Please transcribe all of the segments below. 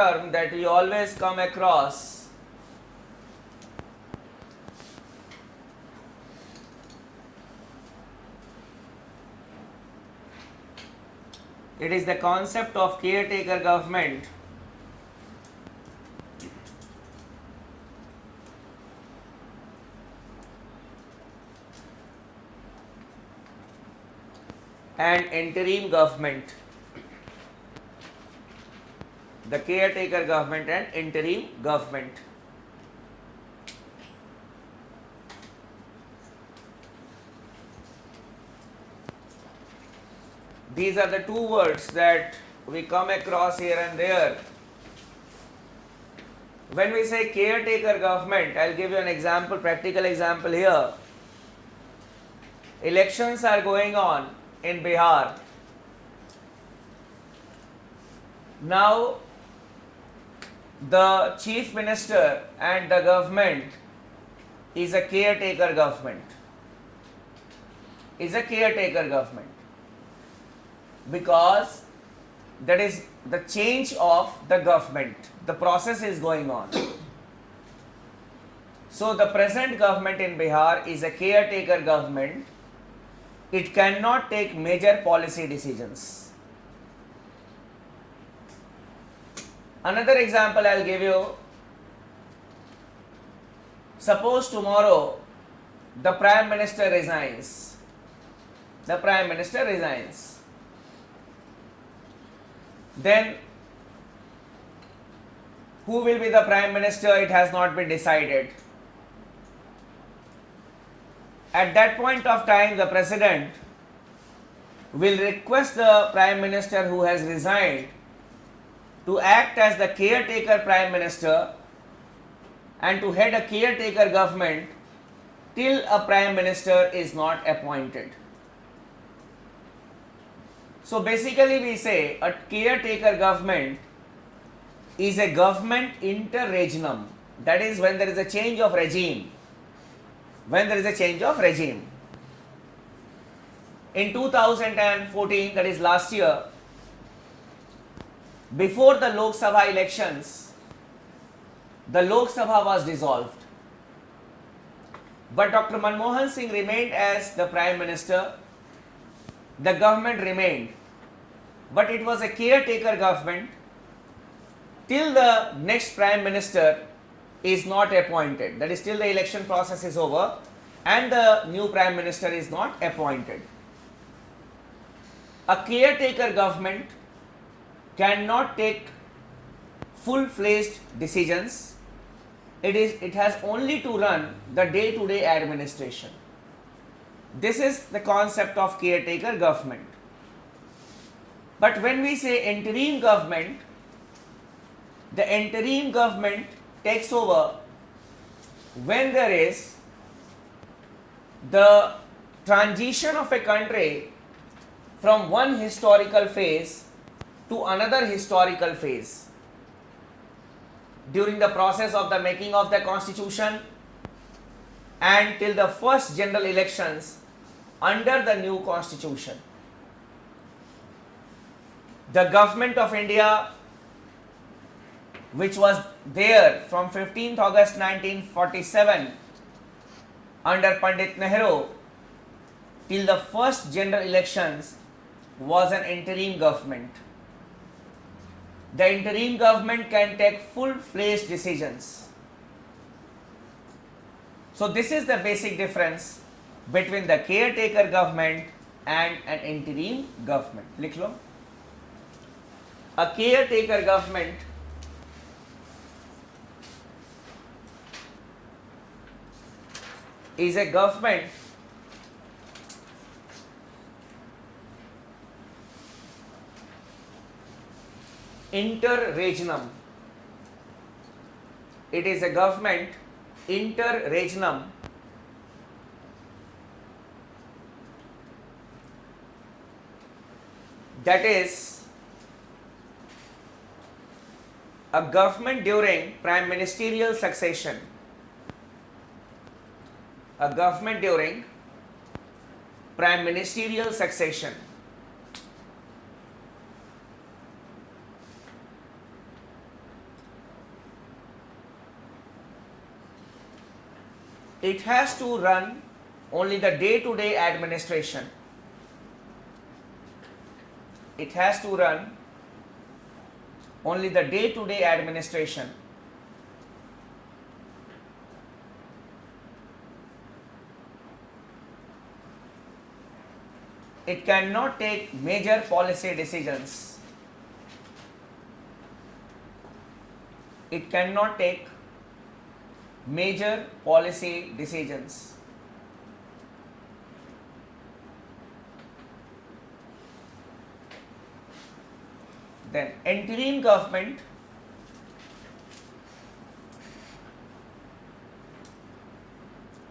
term that we always come across. It is the concept of caretaker government. And interim government. The caretaker government and interim government. These are the two words that we come across here and there. When we say caretaker government, I'll give you an example, practical example here. Elections are going on in Bihar. Now, the chief minister and the government is a caretaker government. Is a caretaker government. Because that is the change of the government. The process is going on. So the present government in Bihar is a caretaker government. It cannot take major policy decisions. Another example I'll give you. Suppose tomorrow the Prime Minister resigns. The Prime Minister resigns. Then who will be the Prime Minister? It has not been decided. At that point of time, the President will request the Prime Minister who has resigned to act as the caretaker Prime Minister and to head a caretaker government till a Prime Minister is not appointed. So basically we say a caretaker government is a government interregnum. That is when there is a change of regime. When there is a change of regime. In 2014, that is last year, before the Lok Sabha elections, the Lok Sabha was dissolved. But Dr. Manmohan Singh remained as the Prime Minister. The government remained. But it was a caretaker government till the next Prime Minister is not appointed. That is, till the election process is over and the new Prime Minister is not appointed. A caretaker government cannot take full-fledged decisions. It has only to run the day-to-day administration. This is the concept of caretaker government. But when we say interim government, the interim government takes over when there is the transition of a country from one historical phase to another historical phase. During the process of the making of the constitution and till the first general elections under the new constitution. The government of India, which was there from 15th August 1947 under Pandit Nehru till the first general elections, was an interim government. The interim government can take full-fledged decisions. So this is the basic difference between the caretaker government and an interim government. Likh lo. A caretaker government is a government interregnum. It is a government interregnum. That is a government during prime ministerial succession. A government during prime ministerial succession. It has to run only the day-to-day administration. It has to run only the day-to-day administration. It cannot take major policy decisions. It cannot take major policy decisions. Then interim government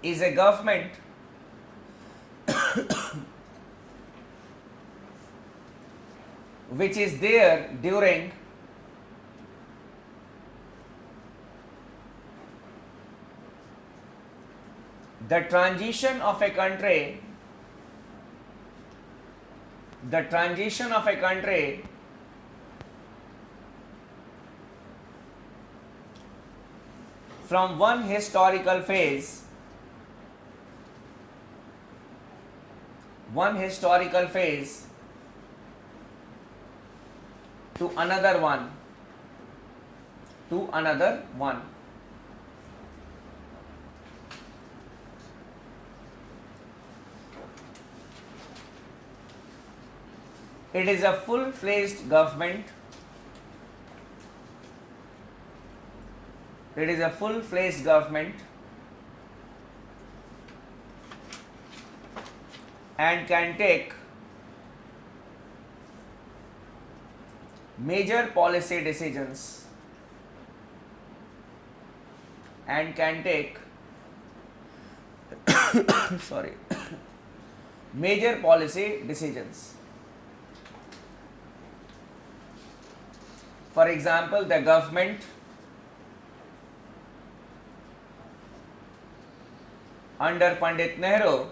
is a government which is there during the transition of a country from one historical phase to another one. It is a full-fledged government. It is a full-fledged government and can take major policy decisions and can take sorry major policy decisions. For example, the government under Pandit Nehru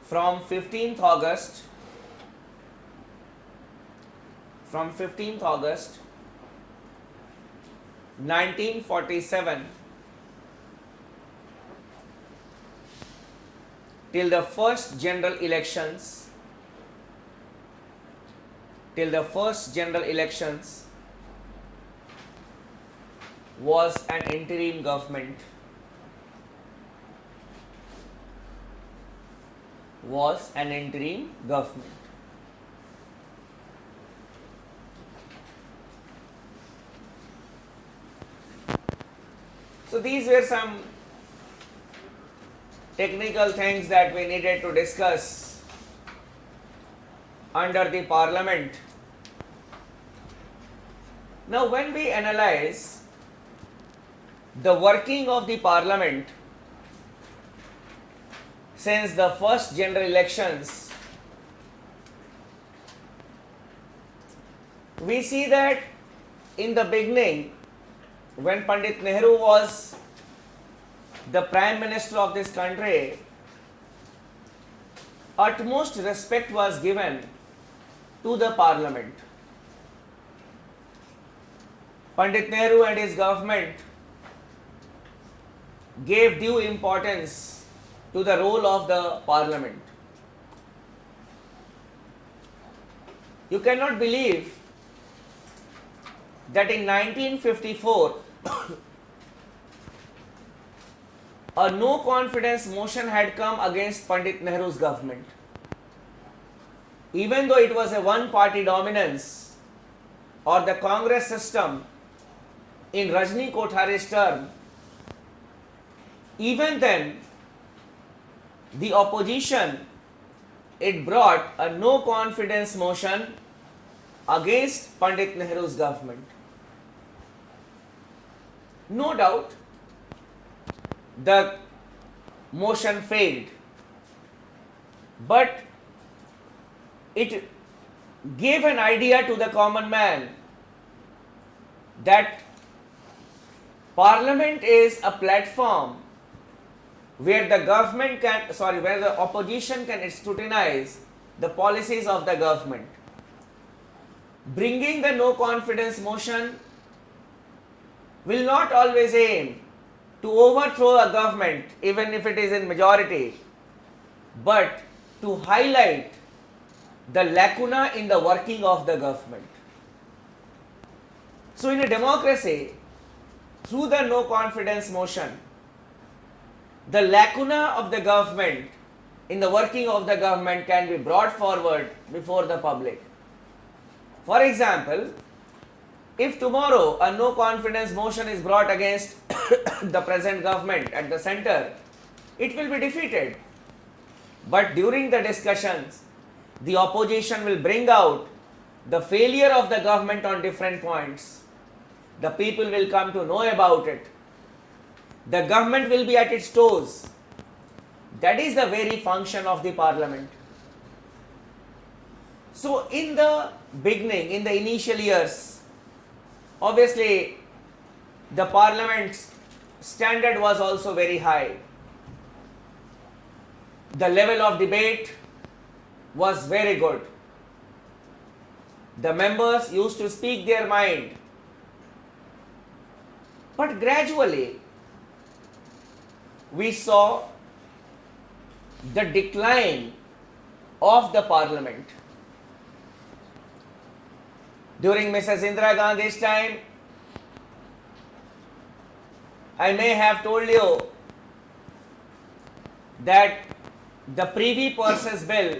from 15th August 1947 till the first general elections was an interim government. So these were some technical things that we needed to discuss under the parliament. Now, when we analyze the working of the parliament since the first general elections, we see that in the beginning, when Pandit Nehru was the Prime Minister of this country, utmost respect was given to the parliament. Pandit Nehru and his government gave due importance to the role of the parliament. You cannot believe that in 1954 a no confidence motion had come against Pandit Nehru's government. Even though it was a one party dominance or the Congress system in Rajni Kothare's term, even then the opposition, it brought a no confidence motion against Pandit Nehru's government. No doubt the motion failed, but it gave an idea to the common man that Parliament is a platform where the where the opposition can scrutinize the policies of the government. Bringing the no confidence motion will not always aim to overthrow a government even if it is in majority, but to highlight the lacuna in the working of the government. So in a democracy, through the no confidence motion, the lacuna of the government in the working of the government can be brought forward before the public. For example, if tomorrow a no confidence motion is brought against the present government at the center, it will be defeated. But during the discussions, the opposition will bring out the failure of the government on different points. The people will come to know about it. The government will be at its toes. That is the very function of the parliament. So in the beginning, in the initial years, obviously the parliament's standard was also very high. The level of debate was very good. The members used to speak their mind. But gradually, we saw the decline of the parliament. During Mrs. Indira Gandhi's time, I may have told you that the Privy Purses Bill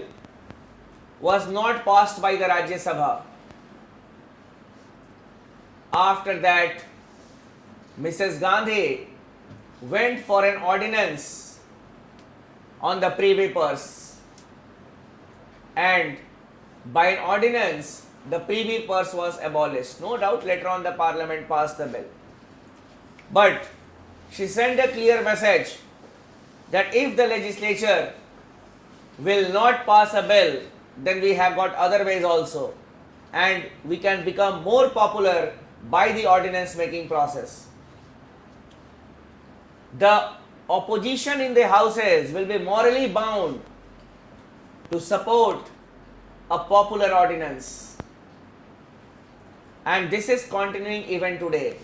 was not passed by the Rajya Sabha. After that, Mrs. Gandhi went for an ordinance on the Privy Purse, and by an ordinance the Privy Purse was abolished. No doubt later on the parliament passed the bill. But she sent a clear message that if the legislature will not pass a bill, then we have got other ways also, and we can become more popular by the ordinance making process. The opposition in the houses will be morally bound to support a popular ordinance, and this is continuing even today.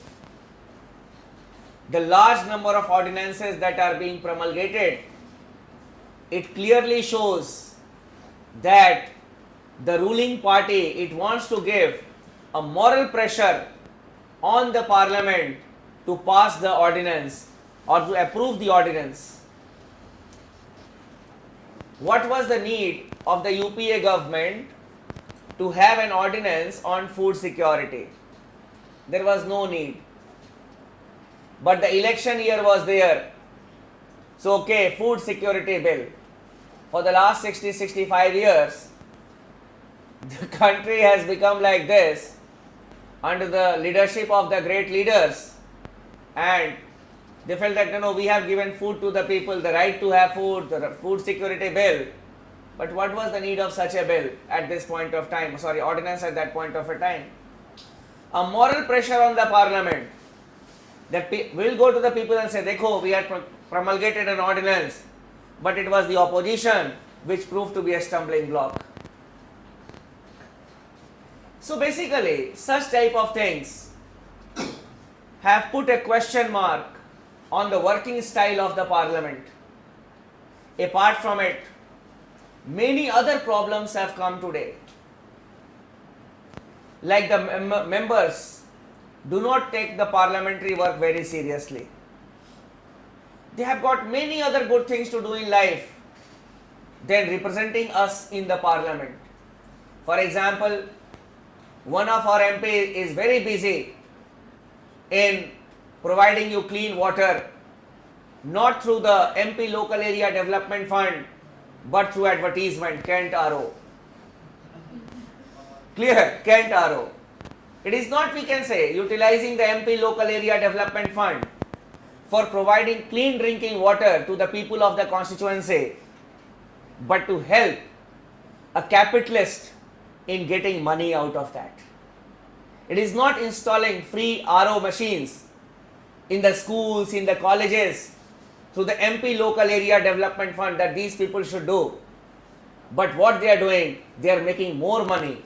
The large number of ordinances that are being promulgated, it clearly shows that the ruling party, it wants to give a moral pressure on the parliament to pass the ordinance or to approve the ordinance. What was the need of the UPA government to have an ordinance on food security? There was no need. But the election year was there. So okay, food security bill. For the last 60-65 years, the country has become like this under the leadership of the great leaders, and they felt that we have given food to the people, the right to have food, the food security bill. But what was the need of such a bill at this point of time? Ordinance at that point of a time. A moral pressure on the parliament that will go to the people and say, "Dekho, we had promulgated an ordinance, but it was the opposition which proved to be a stumbling block." So basically, such type of things have put a question mark on the working style of the parliament. Apart from it, many other problems have come today. Like the members do not take the parliamentary work very seriously. They have got many other good things to do in life than representing us in the parliament. For example, one of our MP is very busy in providing you clean water, not through the MP Local Area Development Fund, but through advertisement, Kent RO. Clear? Kent RO. It is not, we can say, utilizing the MP Local Area Development Fund for providing clean drinking water to the people of the constituency, but to help a capitalist in getting money out of that. It is not installing free RO machines in the schools, in the colleges, through the MP Local Area Development Fund that these people should do. But what they are doing, they are making more money.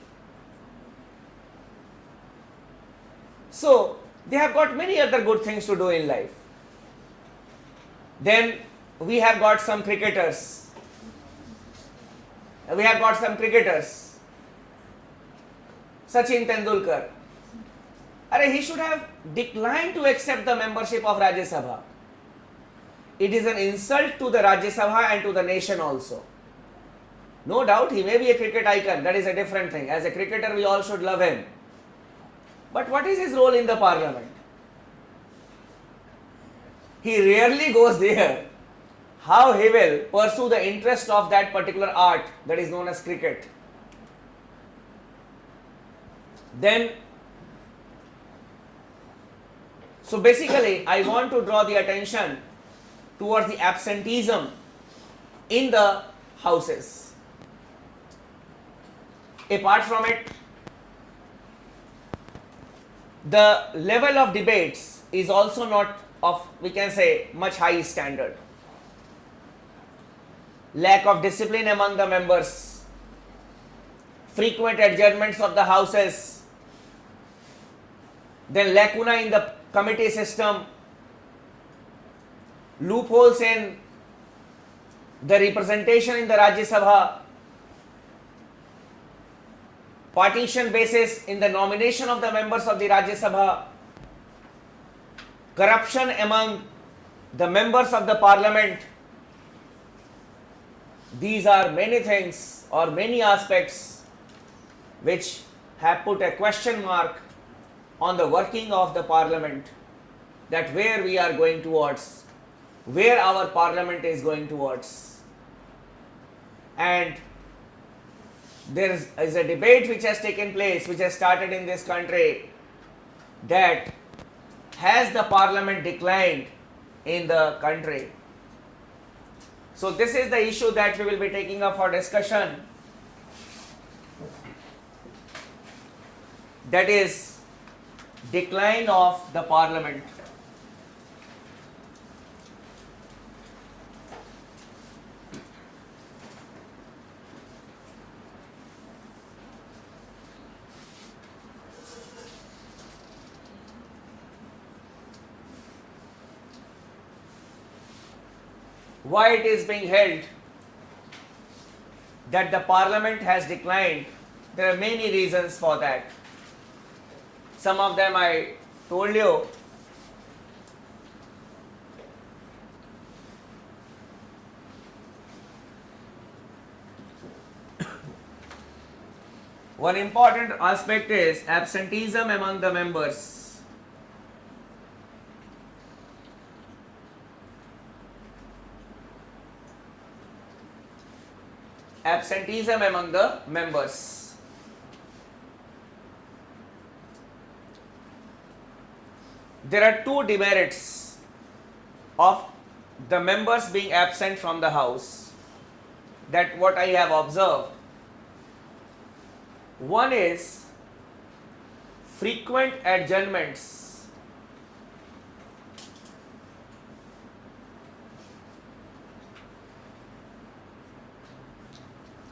So, They have got many other good things to do in life. Then we have got some cricketers. Sachin Tendulkar. He should have declined to accept the membership of Rajya Sabha. It is an insult to the Rajya Sabha and to the nation also. No doubt he may be a cricket icon, that is a different thing. As a cricketer we all should love him. But what is his role in the parliament? He rarely goes there. How he will pursue the interest of that particular art that is known as cricket? Then, so basically I want to draw the attention towards the absenteeism in the houses. Apart from it, the level of debates is also not of, we can say, much high standard. Lack of discipline among the members, frequent adjournments of the houses, then lacuna in the committee system, loopholes in the representation in the Rajya Sabha, partition basis in the nomination of the members of the Rajya Sabha, corruption among the members of the parliament. These are many things or many aspects which have put a question mark on the working of the parliament, that where we are going towards, where our parliament is going towards. And there is a debate which has taken place, which has started in this country, that has the parliament declined in the country? So this is the issue that we will be taking up for discussion, that is decline of the parliament. Why it is being held that the parliament has declined? There are many reasons for that. Some of them I told you. One important aspect is absenteeism among the members. Absenteeism among the members. There are two demerits of the members being absent from the house, that what I have observed. One is frequent adjournments.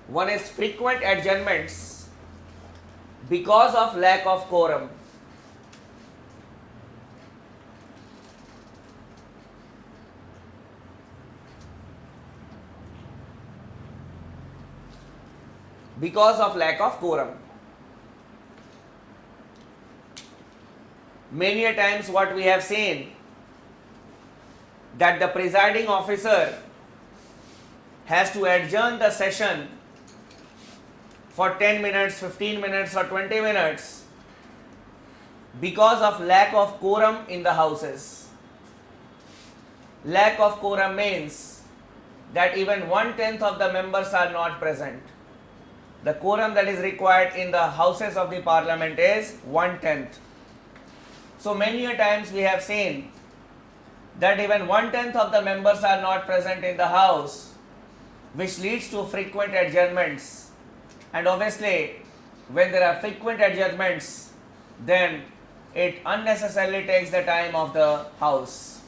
One is frequent adjournments because of lack of quorum. Because of lack of quorum. Many a times what we have seen, that the presiding officer has to adjourn the session for 10 minutes, 15 minutes or 20 minutes because of lack of quorum in the houses. Lack of quorum means that even 1/10 of the members are not present. The quorum that is required in the houses of the parliament is 1/10. So many a times we have seen that even 1/10 of the members are not present in the house, which leads to frequent adjournments. And obviously, when there are frequent adjournments, then it unnecessarily takes the time of the house.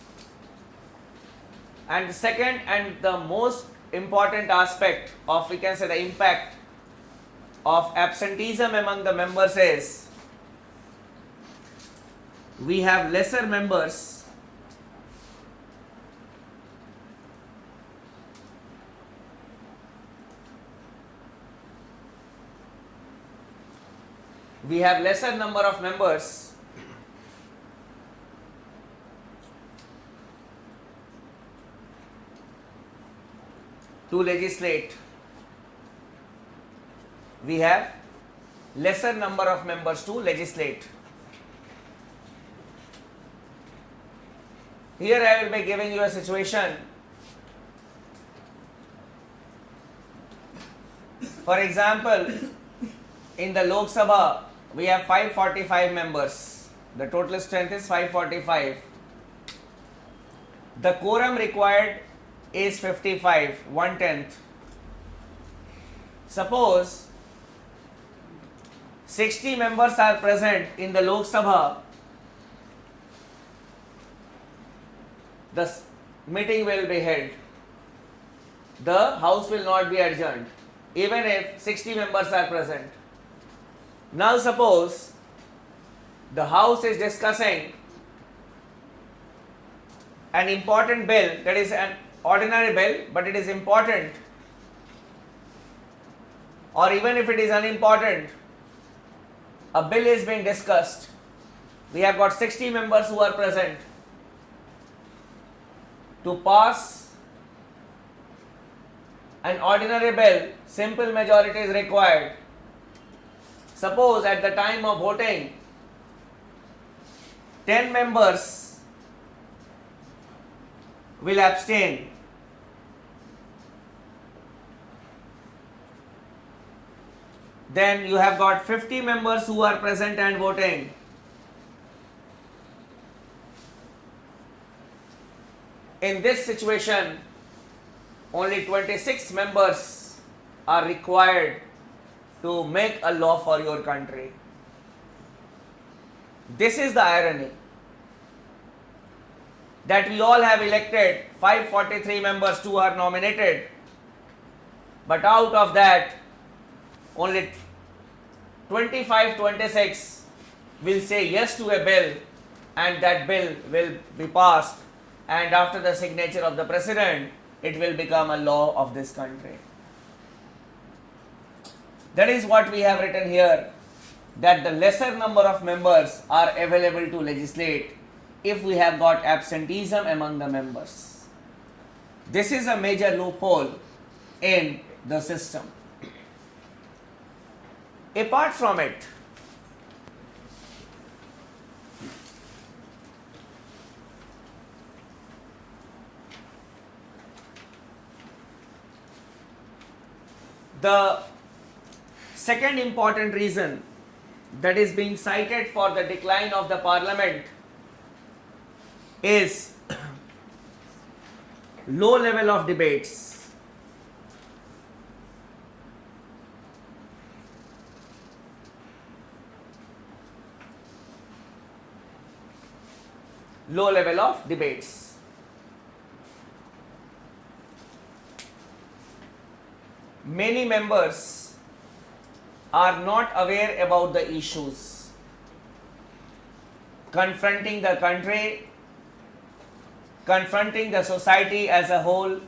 And the second and the most important aspect of, we can say, the impact of absenteeism among the members is we have lesser members, we have lesser number of members to legislate. We have lesser number of members to legislate. Here I will be giving you a situation. For example, in the Lok Sabha, we have 545 members. The total strength is 545. The quorum required is 55, 1/10. Suppose 60 members are present in the Lok Sabha, the meeting will be held. The house will not be adjourned, even if 60 members are present. Now suppose the house is discussing an important bill, that is an ordinary bill, but it is important, or even if it is unimportant, a bill is being discussed. We have got 60 members who are present. To pass an ordinary bill, simple majority is required. Suppose at the time of voting, 10 members will abstain. Then you have got 50 members who are present and voting. In this situation, only 26 members are required to make a law for your country. This is the irony, that we all have elected 543 members who are nominated, but out of that, only 25-26 will say yes to a bill, and that bill will be passed, and after the signature of the president, it will become a law of this country. That is what we have written here, that the lesser number of members are available to legislate if we have got absenteeism among the members. This is a major loophole in the system. Apart from it, the second important reason that is being cited for the decline of the parliament is low level of debates. Low level of debates. Many members are not aware about the issues confronting the country, confronting the society as a whole.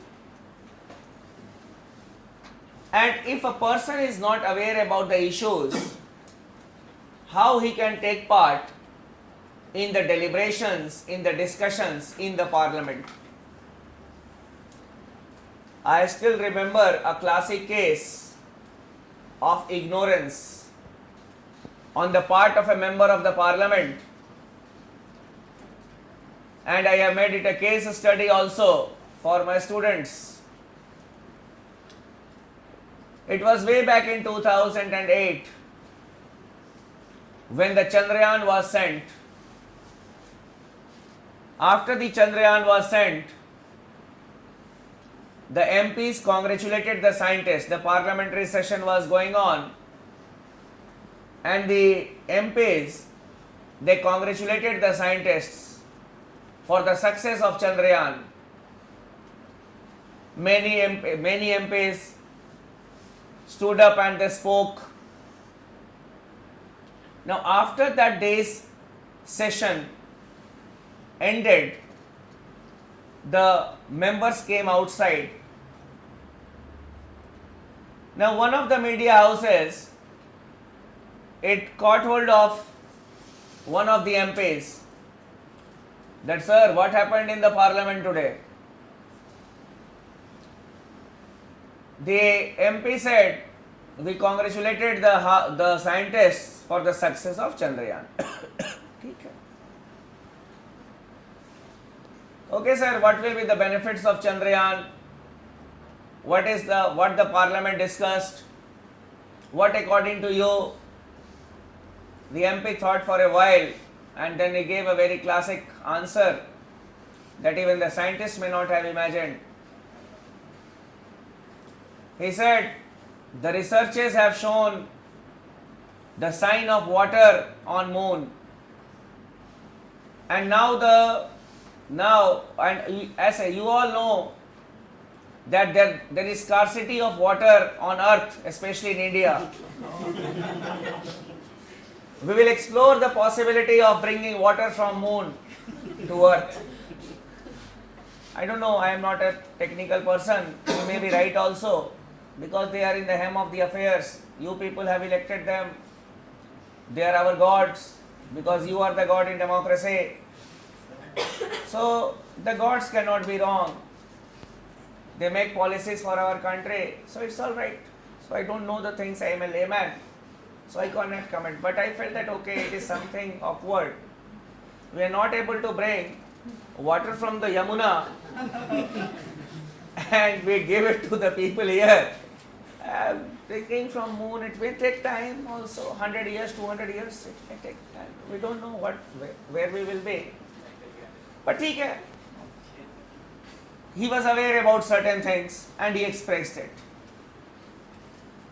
And if a person is not aware about the issues, how he can take part in the deliberations, in the discussions in the parliament? I still remember a classic case of ignorance on the part of a member of the parliament, and I have made it a case study also for my students. It was way back in 2008 when the Chandrayaan was sent. After the Chandrayaan was sent, the MPs congratulated the scientists. The parliamentary session was going on, and the MPs, they congratulated the scientists for the success of Chandrayaan. Many MPs stood up and they spoke. Now after that day's session, ended, the members came outside. Now one of the media houses, it caught hold of one of the MPs that, sir, what happened in the parliament today? The MP said, we congratulated the scientists for the success of Chandrayaan. Okay sir, what will be the benefits of Chandrayaan? What the parliament discussed? What according to you? The MP thought for a while and then he gave a very classic answer that even the scientists may not have imagined. He said, the researchers have shown the sign of water on moon, and as you all know that there is scarcity of water on earth, especially in India. We will explore the possibility of bringing water from moon to earth. I don't know, I am not a technical person. You may be right also, because they are in the hem of the affairs. You people have elected them. They are our gods, because you are the god in democracy. So the gods cannot be wrong. They make policies for our country, so it's all right. So I don't know the things, I am a layman, so I cannot comment. But I felt that okay, it is something awkward. We are not able to bring water from the Yamuna and we give it to the people here. Taking from moon, it will take time also, 100 years, 200 years, it may take time. We don't know where we will be. But he was aware about certain things and he expressed it.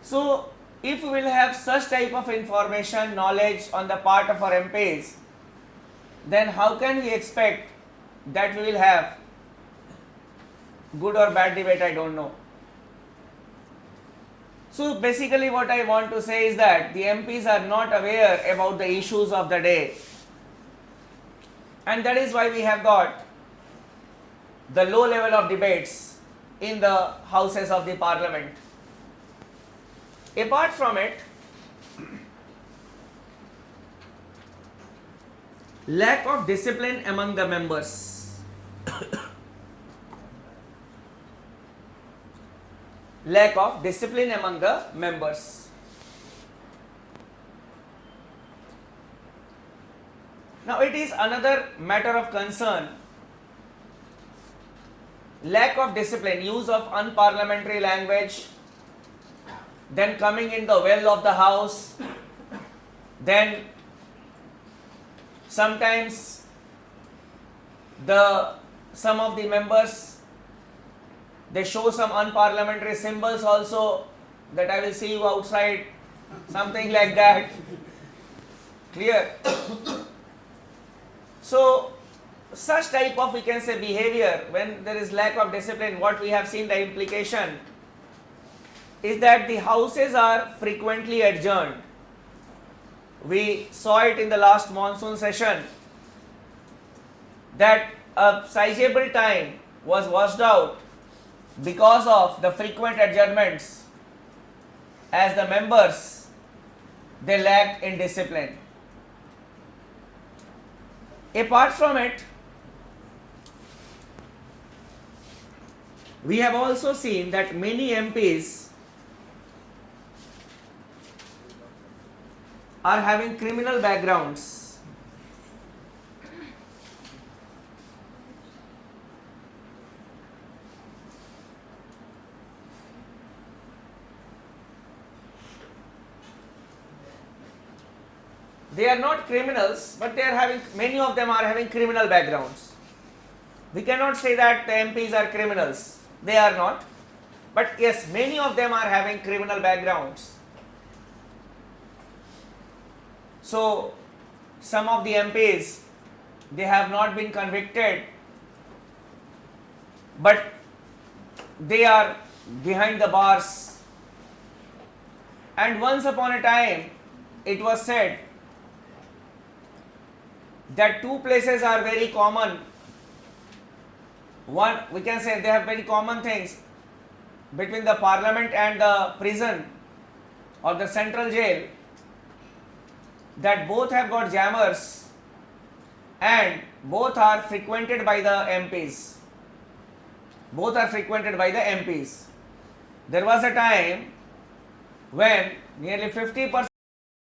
So, if we will have such type of information, knowledge on the part of our MPs, then how can we expect that we will have good or bad debate? I don't know. So basically what I want to say is that the MPs are not aware about the issues of the day, and that is why we have got the low level of debates in the houses of the parliament. Apart from it, lack of discipline among the members. Lack of discipline among the members. Now it is another matter of concern. Lack of discipline, use of unparliamentary language, then coming in the well of the house, then sometimes some of the members, they show some unparliamentary symbols also, that I will see you outside, something like that. Clear? So such type of, we can say, behavior, when there is lack of discipline, what we have seen, the implication is that the houses are frequently adjourned. We saw it in the last monsoon session that a sizable time was washed out because of the frequent adjournments, as the members, they lacked in discipline. Apart from it, we have also seen that many MPs are having criminal backgrounds. They are not criminals, but many of them are having criminal backgrounds. We cannot say that the MPs are criminals. They are not. But yes, many of them are having criminal backgrounds. So, some of the MPs, they have not been convicted, but they are behind the bars. And once upon a time, it was said that two places are very common. One, we can say they have very common things between the parliament and the prison or the central jail, that both have got jammers and both are frequented by the MPs. Both are frequented by the MPs. There was a time when nearly 50%